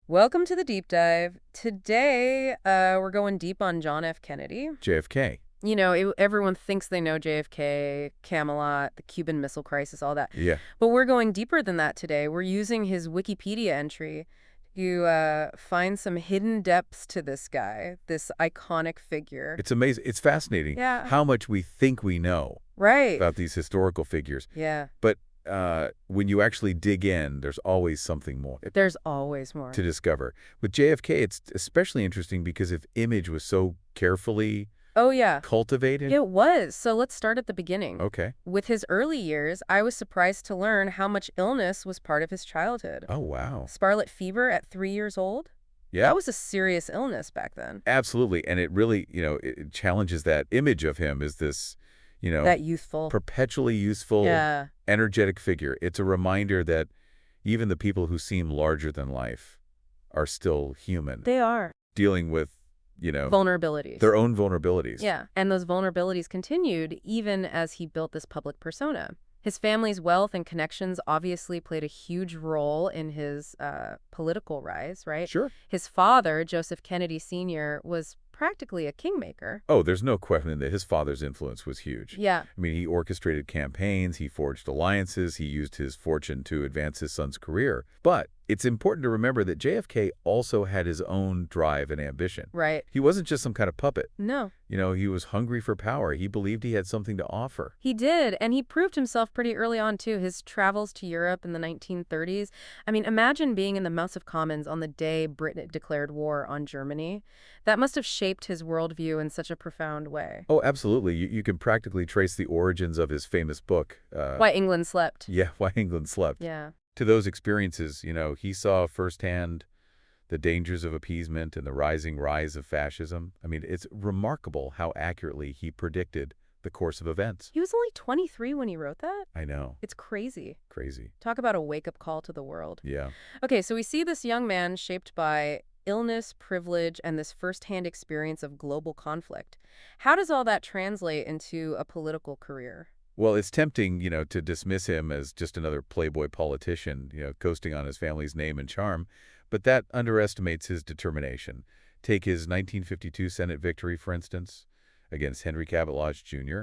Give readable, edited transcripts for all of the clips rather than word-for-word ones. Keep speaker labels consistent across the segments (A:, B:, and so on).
A: Welcome to the deep dive. Today, we're going deep on John F. Kennedy.
B: JFK.
A: Everyone thinks they know JFK, Camelot, the Cuban Missile Crisis, all that.
B: Yeah.
A: But we're going deeper than that today. We're using his Wikipedia entry to find some hidden depths to this guy, this iconic figure.
B: It's amazing. It's fascinating
A: Yeah.
B: how much we think we know
A: Right.
B: about these historical figures.
A: Yeah.
B: But when you actually dig in, there's always something more
A: There's always more.
B: to discover. With JFK, it's especially interesting because his image was so carefully
A: Oh, yeah.
B: cultivated.
A: It was. So let's start at the beginning.
B: Okay.
A: With his early years, I was surprised to learn how much illness was part of his childhood.
B: Oh, wow.
A: Scarlet fever at 3 years old?
B: Yeah.
A: That was a serious illness back then.
B: Absolutely. And it really, it challenges that image of him as this,
A: That youthful.
B: perpetually useful,
A: Yeah.
B: energetic figure. It's a reminder that even the people who seem larger than life are still human,
A: They are.
B: dealing with,
A: Vulnerabilities.
B: their own vulnerabilities.
A: Yeah. And those vulnerabilities continued even as he built this public persona. His family's wealth and connections obviously played a huge role in his political rise, right?
B: Sure.
A: His father, Joseph Kennedy Sr., was practically a kingmaker.
B: Oh, there's no question that his father's influence was huge.
A: Yeah.
B: I mean, he orchestrated campaigns, he forged alliances, he used his fortune to advance his son's career. But it's important to remember that JFK also had his own drive and ambition.
A: Right.
B: He wasn't just some kind of puppet.
A: No.
B: He was hungry for power. He believed he had something to offer.
A: He did, and he proved himself pretty early on, too. His travels to Europe in the 1930s. I mean, imagine being in the House of Commons on the day Britain declared war on Germany. That must have shaped his worldview in such a profound way.
B: Oh, absolutely. You can practically trace the origins of his famous book.
A: Why England Slept.
B: Yeah, Why England Slept.
A: Yeah.
B: To those experiences, he saw firsthand the dangers of appeasement and the rising rise of fascism. I mean, it's remarkable how accurately he predicted the course of events.
A: He was only 23 when he wrote that?
B: I know.
A: It's crazy.
B: Crazy.
A: Talk about a wake-up call to the world.
B: Yeah.
A: Okay, so we see this young man shaped by illness, privilege, and this firsthand experience of global conflict. How does all that translate into a political career?
B: Well, it's tempting, to dismiss him as just another playboy politician, coasting on his family's name and charm, but that underestimates his determination. Take his 1952 Senate victory, for instance, against Henry Cabot Lodge Jr.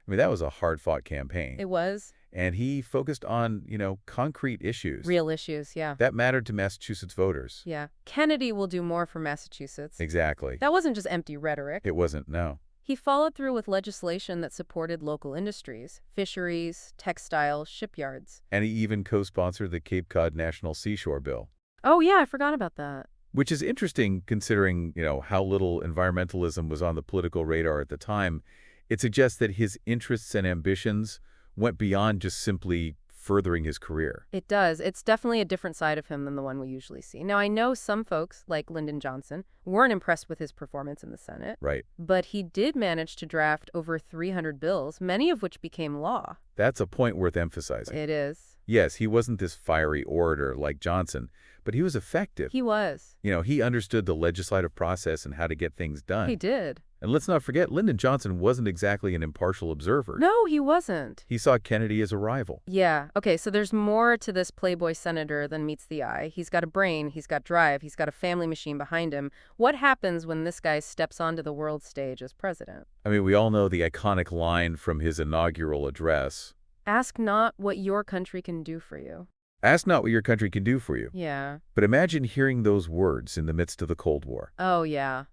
B: I mean, that was a hard-fought campaign.
A: It was.
B: And he focused on, concrete issues.
A: Real issues, yeah.
B: That mattered to Massachusetts voters.
A: Yeah. Kennedy will do more for Massachusetts.
B: Exactly.
A: That wasn't just empty rhetoric.
B: It wasn't, no.
A: He followed through with legislation that supported local industries, fisheries, textiles, shipyards.
B: And he even co-sponsored the Cape Cod National Seashore Bill.
A: Oh, yeah, I forgot about that.
B: Which is interesting considering, how little environmentalism was on the political radar at the time. It suggests that his interests and ambitions went beyond just simply furthering his career.
A: It does. It's definitely a different side of him than the one we usually see. Now, I know some folks, like Lyndon Johnson, weren't impressed with his performance in the Senate.
B: Right.
A: But he did manage to draft over 300 bills, many of which became law.
B: That's a point worth emphasizing.
A: It is.
B: Yes, he wasn't this fiery orator like Johnson, but he was effective.
A: He was.
B: He understood the legislative process and how to get things done.
A: He did.
B: And let's not forget, Lyndon Johnson wasn't exactly an impartial observer.
A: No, he wasn't.
B: He saw Kennedy as a rival.
A: Yeah. Okay, so there's more to this playboy senator than meets the eye. He's got a brain, he's got drive, he's got a family machine behind him. What happens when this guy steps onto the world stage as president?
B: I mean, we all know the iconic line from his inaugural address.
A: Ask not what your country can do for you.
B: Ask not what your country can do for you.
A: Yeah.
B: But imagine hearing those words in the midst of the Cold War.
A: Oh, yeah.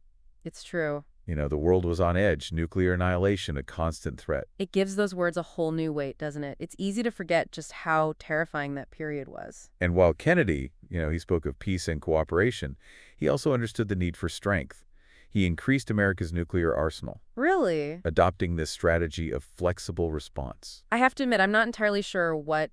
A: It's true.
B: The world was on edge, nuclear annihilation, a constant threat.
A: It gives those words a whole new weight, doesn't it? It's easy to forget just how terrifying that period was.
B: And while Kennedy, he spoke of peace and cooperation, he also understood the need for strength. He increased America's nuclear arsenal,
A: Really?
B: adopting this strategy of flexible response.
A: I have to admit, I'm not entirely sure what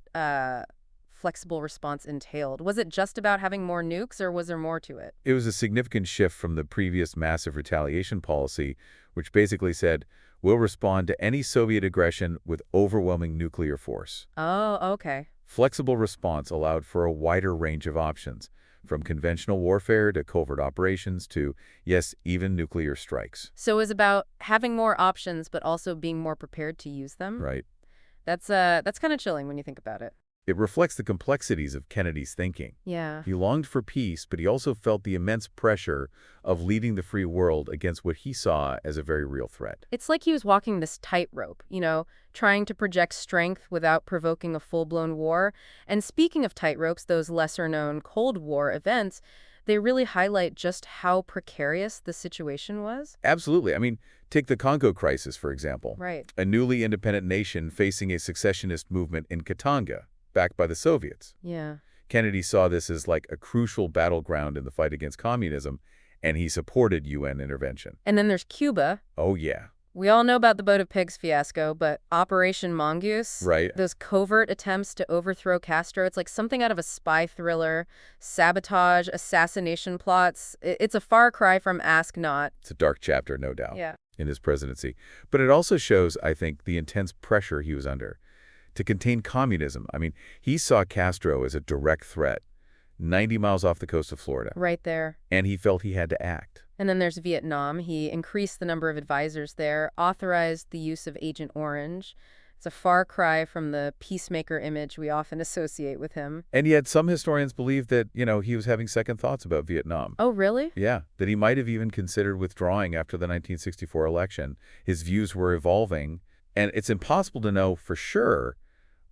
A: flexible response entailed. Was it just about having more nukes, or was there more to it?
B: It was a significant shift from the previous massive retaliation policy, which basically said, we'll respond to any Soviet aggression with overwhelming nuclear force.
A: Oh, okay.
B: Flexible response allowed for a wider range of options, from conventional warfare to covert operations to, yes, even nuclear strikes.
A: So it was about having more options, but also being more prepared to use them?
B: Right.
A: That's kind of chilling when you think about it.
B: It reflects the complexities of Kennedy's thinking.
A: Yeah.
B: He longed for peace, but he also felt the immense pressure of leading the free world against what he saw as a very real threat.
A: It's like he was walking this tightrope, trying to project strength without provoking a full-blown war. And speaking of tightropes, those lesser-known Cold War events, they really highlight just how precarious the situation was.
B: Absolutely. I mean, take the Congo crisis, for example.
A: Right.
B: A newly independent nation facing a secessionist movement in Katanga, backed by the Soviets.
A: Yeah.
B: Kennedy saw this as like a crucial battleground in the fight against communism, and he supported UN intervention.
A: And then there's Cuba.
B: Oh, yeah.
A: We all know about the Boat of Pigs fiasco, but Operation Mongoose,
B: Right.
A: those covert attempts to overthrow Castro, it's like something out of a spy thriller, sabotage, assassination plots. It's a far cry from Ask Not.
B: It's a dark chapter, no doubt,
A: Yeah.
B: in his presidency. But it also shows, I think, the intense pressure he was under to contain communism. I mean, he saw Castro as a direct threat, 90 miles off the coast of Florida,
A: Right there.
B: and he felt he had to act.
A: And then there's Vietnam. He increased the number of advisors there, authorized the use of Agent Orange. It's a far cry from the peacemaker image we often associate with him.
B: And yet some historians believe that, he was having second thoughts about Vietnam.
A: Oh, really?
B: Yeah, that he might have even considered withdrawing after the 1964 election. His views were evolving, and it's impossible to know for sure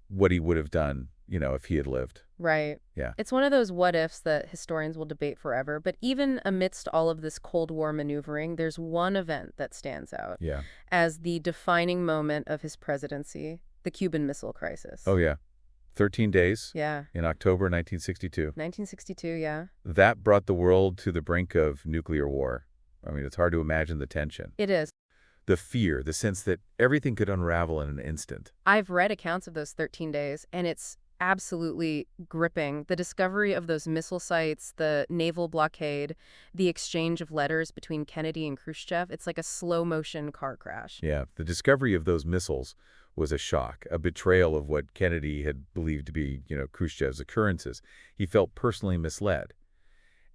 B: what he would have done, if he had lived.
A: Right.
B: Yeah.
A: It's one of those what ifs that historians will debate forever. But even amidst all of this Cold War maneuvering, there's one event that stands out
B: Yeah.
A: as the defining moment of his presidency, the Cuban Missile Crisis.
B: Oh, yeah. 13 days
A: Yeah.
B: in October 1962.
A: 1962, yeah.
B: That brought the world to the brink of nuclear war. I mean, it's hard to imagine the tension.
A: It is.
B: The fear, the sense that everything could unravel in an instant.
A: I've read accounts of those 13 days, and it's absolutely gripping. The discovery of those missile sites, the naval blockade, the exchange of letters between Kennedy and Khrushchev, it's like a slow-motion car crash.
B: Yeah, the discovery of those missiles was a shock, a betrayal of what Kennedy had believed to be, Khrushchev's occurrences. He felt personally misled,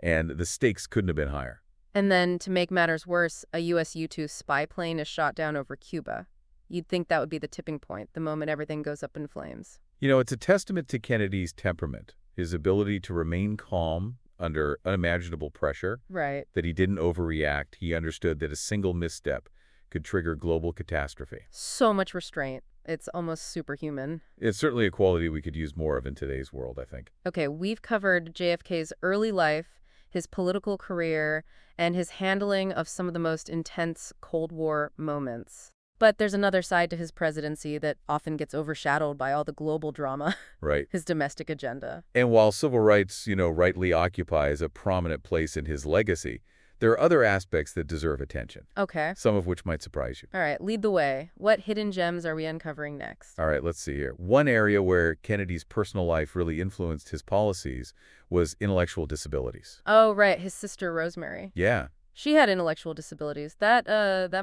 B: and the stakes couldn't have been higher.
A: And then, to make matters worse, a U.S. U-2 spy plane is shot down over Cuba. You'd think that would be the tipping point, the moment everything goes up in flames.
B: It's a testament to Kennedy's temperament, his ability to remain calm under unimaginable pressure,
A: Right.
B: that he didn't overreact. He understood that a single misstep could trigger global catastrophe.
A: So much restraint. It's almost superhuman.
B: It's certainly a quality we could use more of in today's world, I think.
A: Okay, we've covered JFK's early life, his political career, and his handling of some of the most intense Cold War moments. But there's another side to his presidency that often gets overshadowed by all the global drama,
B: Right.
A: his domestic agenda.
B: And while civil rights, rightly occupies a prominent place in his legacy, there are other aspects that deserve attention,
A: Okay.
B: some of which might surprise you.
A: All right, lead the way. What hidden gems are we uncovering next?
B: All right, let's see here. One area where Kennedy's personal life really influenced his policies was intellectual disabilities.
A: Oh, right, his sister Rosemary.
B: Yeah,
A: She had intellectual disabilities. That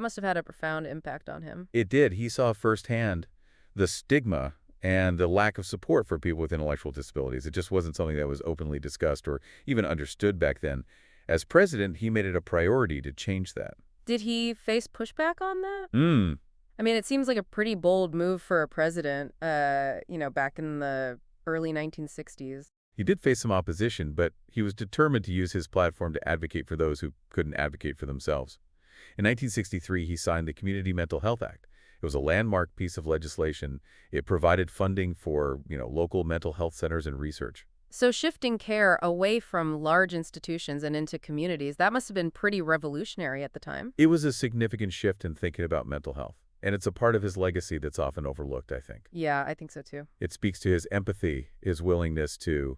A: must have had a profound impact on him.
B: it did. He saw firsthand the stigma and the lack of support for people with intellectual disabilities. It just wasn't something that was openly discussed or even understood back then. As president, he made it a priority to change that.
A: Did he face pushback on that?
B: Hmm.
A: I mean, it seems like a pretty bold move for a president, back in the early 1960s.
B: He did face some opposition, but he was determined to use his platform to advocate for those who couldn't advocate for themselves. In 1963, he signed the Community Mental Health Act. It was a landmark piece of legislation. It provided funding for, local mental health centers and research.
A: So shifting care away from large institutions and into communities, that must have been pretty revolutionary at the time.
B: It was a significant shift in thinking about mental health, and it's a part of his legacy that's often overlooked, I think.
A: Yeah, I think so too.
B: It speaks to his empathy, his willingness to,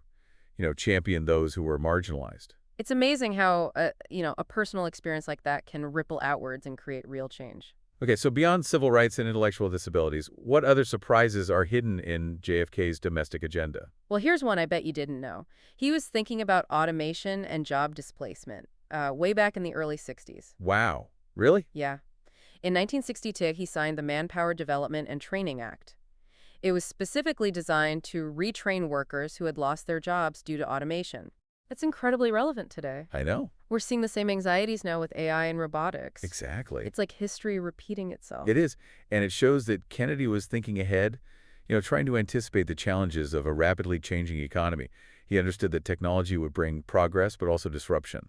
B: champion those who were marginalized.
A: It's amazing how, a personal experience like that can ripple outwards and create real change.
B: Okay, so beyond civil rights and intellectual disabilities, what other surprises are hidden in JFK's domestic agenda?
A: Well, here's one I bet you didn't know. He was thinking about automation and job displacement, way back in the early 60s.
B: Wow. Really?
A: Yeah. In 1962, he signed the Manpower Development and Training Act. It was specifically designed to retrain workers who had lost their jobs due to automation. That's incredibly relevant today.
B: I know.
A: We're seeing the same anxieties now with AI and robotics.
B: Exactly.
A: It's like history repeating itself.
B: It is. And it shows that Kennedy was thinking ahead. trying to anticipate the challenges of a rapidly changing economy. He understood that technology would bring progress, but also disruption.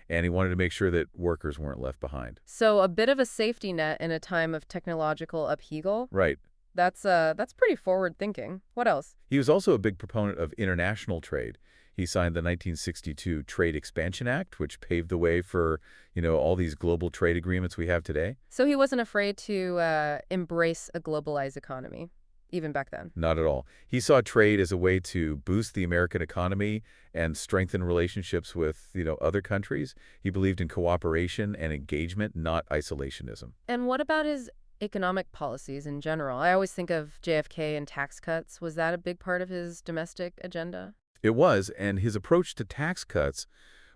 B: And he wanted to make sure that workers weren't left behind.
A: So a bit of a safety net in a time of technological upheaval.
B: Right.
A: That's pretty forward thinking. What else?
B: He was also a big proponent of international trade. He signed the 1962 Trade Expansion Act, which paved the way for, all these global trade agreements we have today.
A: So he wasn't afraid to embrace a globalized economy, even back then.
B: Not at all. He saw trade as a way to boost the American economy and strengthen relationships with, other countries. He believed in cooperation and engagement, not isolationism.
A: And what about his economic policies in general? I always think of JFK and tax cuts. Was that a big part of his domestic agenda?
B: It was, and his approach to tax cuts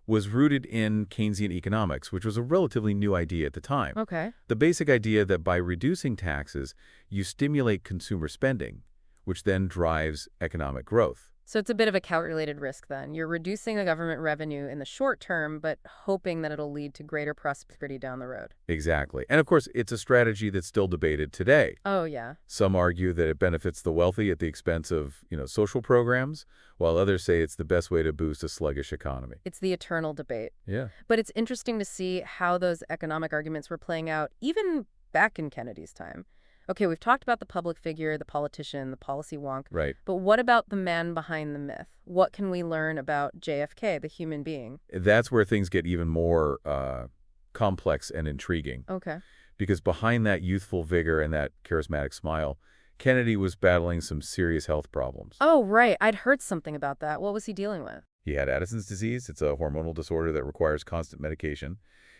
B: was rooted in Keynesian economics, which was a relatively new idea at the time.
A: Okay.
B: The basic idea that by reducing taxes, you stimulate consumer spending, which then drives economic growth.
A: So it's a bit of a calculated risk then. You're reducing the government revenue in the short term, but hoping that it'll lead to greater prosperity down the road.
B: Exactly. And of course, it's a strategy that's still debated today.
A: Oh, yeah.
B: Some argue that it benefits the wealthy at the expense of, social programs, while others say it's the best way to boost a sluggish economy.
A: It's the eternal debate.
B: Yeah.
A: But it's interesting to see how those economic arguments were playing out even back in Kennedy's time. Okay, we've talked about the public figure, the politician, the policy wonk.
B: Right.
A: But what about the man behind the myth? What can we learn about JFK, the human being?
B: That's where things get even more complex and intriguing.
A: Okay.
B: Because behind that youthful vigor and that charismatic smile, Kennedy was battling some serious health problems.
A: Oh, right. I'd heard something about that. What was he dealing with?
B: He had Addison's disease. It's a hormonal disorder that requires constant medication.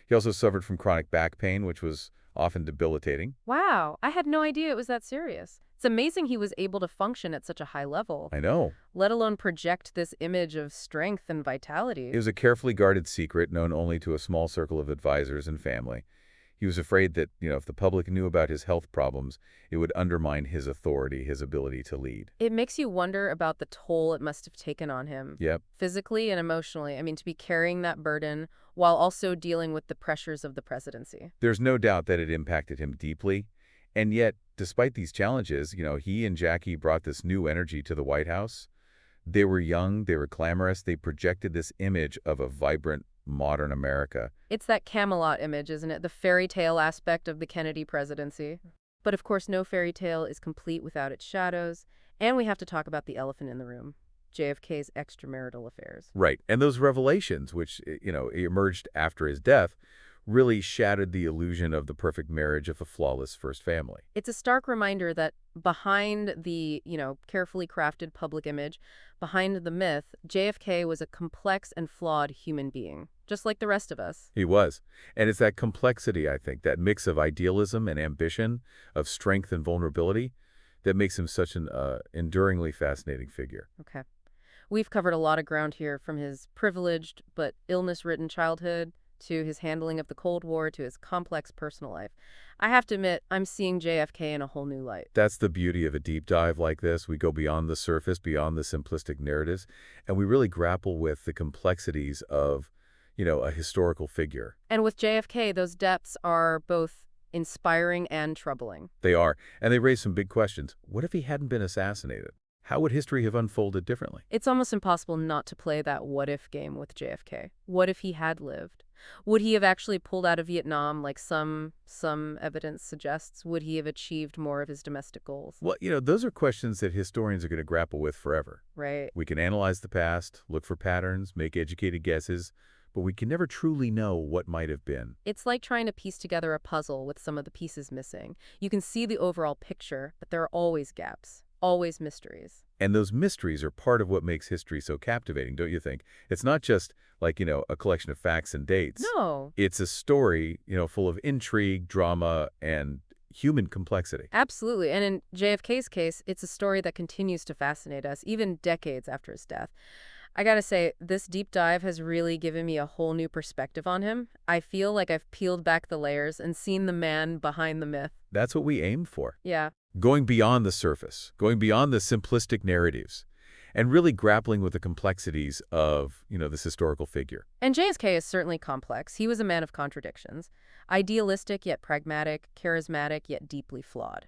B: He also suffered from chronic back pain, which was often debilitating.
A: Wow, I had no idea it was that serious. It's amazing he was able to function at such a high level,
B: I know.
A: let alone project this image of strength and vitality.
B: It was a carefully guarded secret known only to a small circle of advisors and family. He was afraid that, if the public knew about his health problems, it would undermine his authority, his ability to lead.
A: It makes you wonder about the toll it must have taken on him,
B: Yep.
A: physically and emotionally. I mean, to be carrying that burden while also dealing with the pressures of the presidency.
B: There's no doubt that it impacted him deeply. And yet, despite these challenges, he and Jackie brought this new energy to the White House. They were young, they were glamorous, they projected this image of a vibrant, modern America.
A: It's that Camelot image, isn't it? The fairy tale aspect of the Kennedy presidency. But of course, no fairy tale is complete without its shadows. And we have to talk about the elephant in the room, JFK's extramarital affairs.
B: Right. And those revelations, which, emerged after his death, really shattered the illusion of the perfect marriage of a flawless first family.
A: It's a stark reminder that behind the, carefully crafted public image, behind the myth, JFK was a complex and flawed human being, just like the rest of us.
B: He was. And it's that complexity, I think, that mix of idealism and ambition, of strength and vulnerability, that makes him such an enduringly fascinating figure.
A: Okay. We've covered a lot of ground here, from his privileged but illness-ridden childhood to his handling of the Cold War to his complex personal life. I have to admit, I'm seeing JFK in a whole new light.
B: That's the beauty of a deep dive like this. We go beyond the surface, beyond the simplistic narratives, and we really grapple with the complexities of, a historical figure.
A: And with JFK, those depths are both inspiring and troubling.
B: They are, and they raise some big questions. What if he hadn't been assassinated? How would history have unfolded differently?
A: It's almost impossible not to play that what-if game with JFK. What if he had lived? Would he have actually pulled out of Vietnam like some evidence suggests? Would he have achieved more of his domestic goals?
B: Well, those are questions that historians are going to grapple with forever.
A: Right.
B: We can analyze the past, look for patterns, make educated guesses, but we can never truly know what might have been.
A: It's like trying to piece together a puzzle with some of the pieces missing. You can see the overall picture, but there are always gaps. Always mysteries.
B: And those mysteries are part of what makes history so captivating, don't you think? It's not just like, a collection of facts and dates.
A: No.
B: It's a story, full of intrigue, drama, and human complexity.
A: Absolutely. And in JFK's case, it's a story that continues to fascinate us, even decades after his death. I gotta say, this deep dive has really given me a whole new perspective on him. I feel like I've peeled back the layers and seen the man behind the myth.
B: That's what we aim for.
A: Yeah.
B: Going beyond the surface, going beyond the simplistic narratives, and really grappling with the complexities of, this historical figure.
A: And JFK is certainly complex. He was a man of contradictions. Idealistic yet pragmatic, charismatic yet deeply flawed.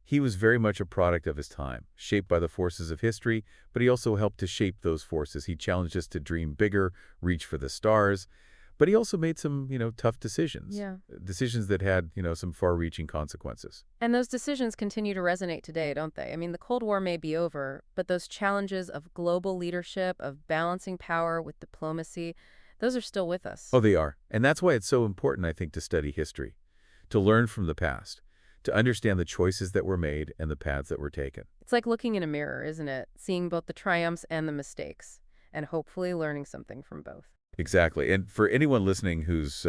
B: He was very much a product of his time, shaped by the forces of history, but he also helped to shape those forces. He challenged us to dream bigger, reach for the stars, but he also made some, tough decisions.
A: Yeah.
B: Decisions that had, some far-reaching consequences.
A: And those decisions continue to resonate today, don't they? I mean, the Cold War may be over, but those challenges of global leadership, of balancing power with diplomacy, those are still with us.
B: Oh, they are. And that's why it's so important, I think, to study history, to learn from the past, to understand the choices that were made and the paths that were taken.
A: It's like looking in a mirror, isn't it? Seeing both the triumphs and the mistakes, and hopefully learning something from both.
B: Exactly. And for anyone listening who's,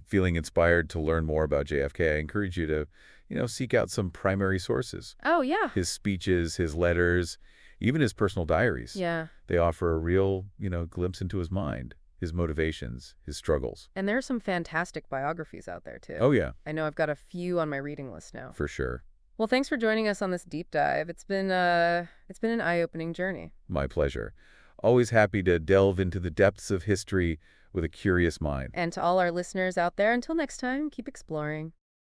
B: feeling inspired to learn more about JFK, I encourage you to, seek out some primary sources.
A: Oh, yeah.
B: His speeches, his letters, even his personal diaries.
A: Yeah.
B: They offer a real, glimpse into his mind, his motivations, his struggles.
A: And there are some fantastic biographies out there, too.
B: Oh, yeah,
A: I know I've got a few on my reading list now.
B: for sure.
A: Well, thanks for joining us on this deep dive. It's been an eye-opening journey.
B: My pleasure. Always happy to delve into the depths of history with a curious mind.
A: And to all our listeners out there, until next time, keep exploring.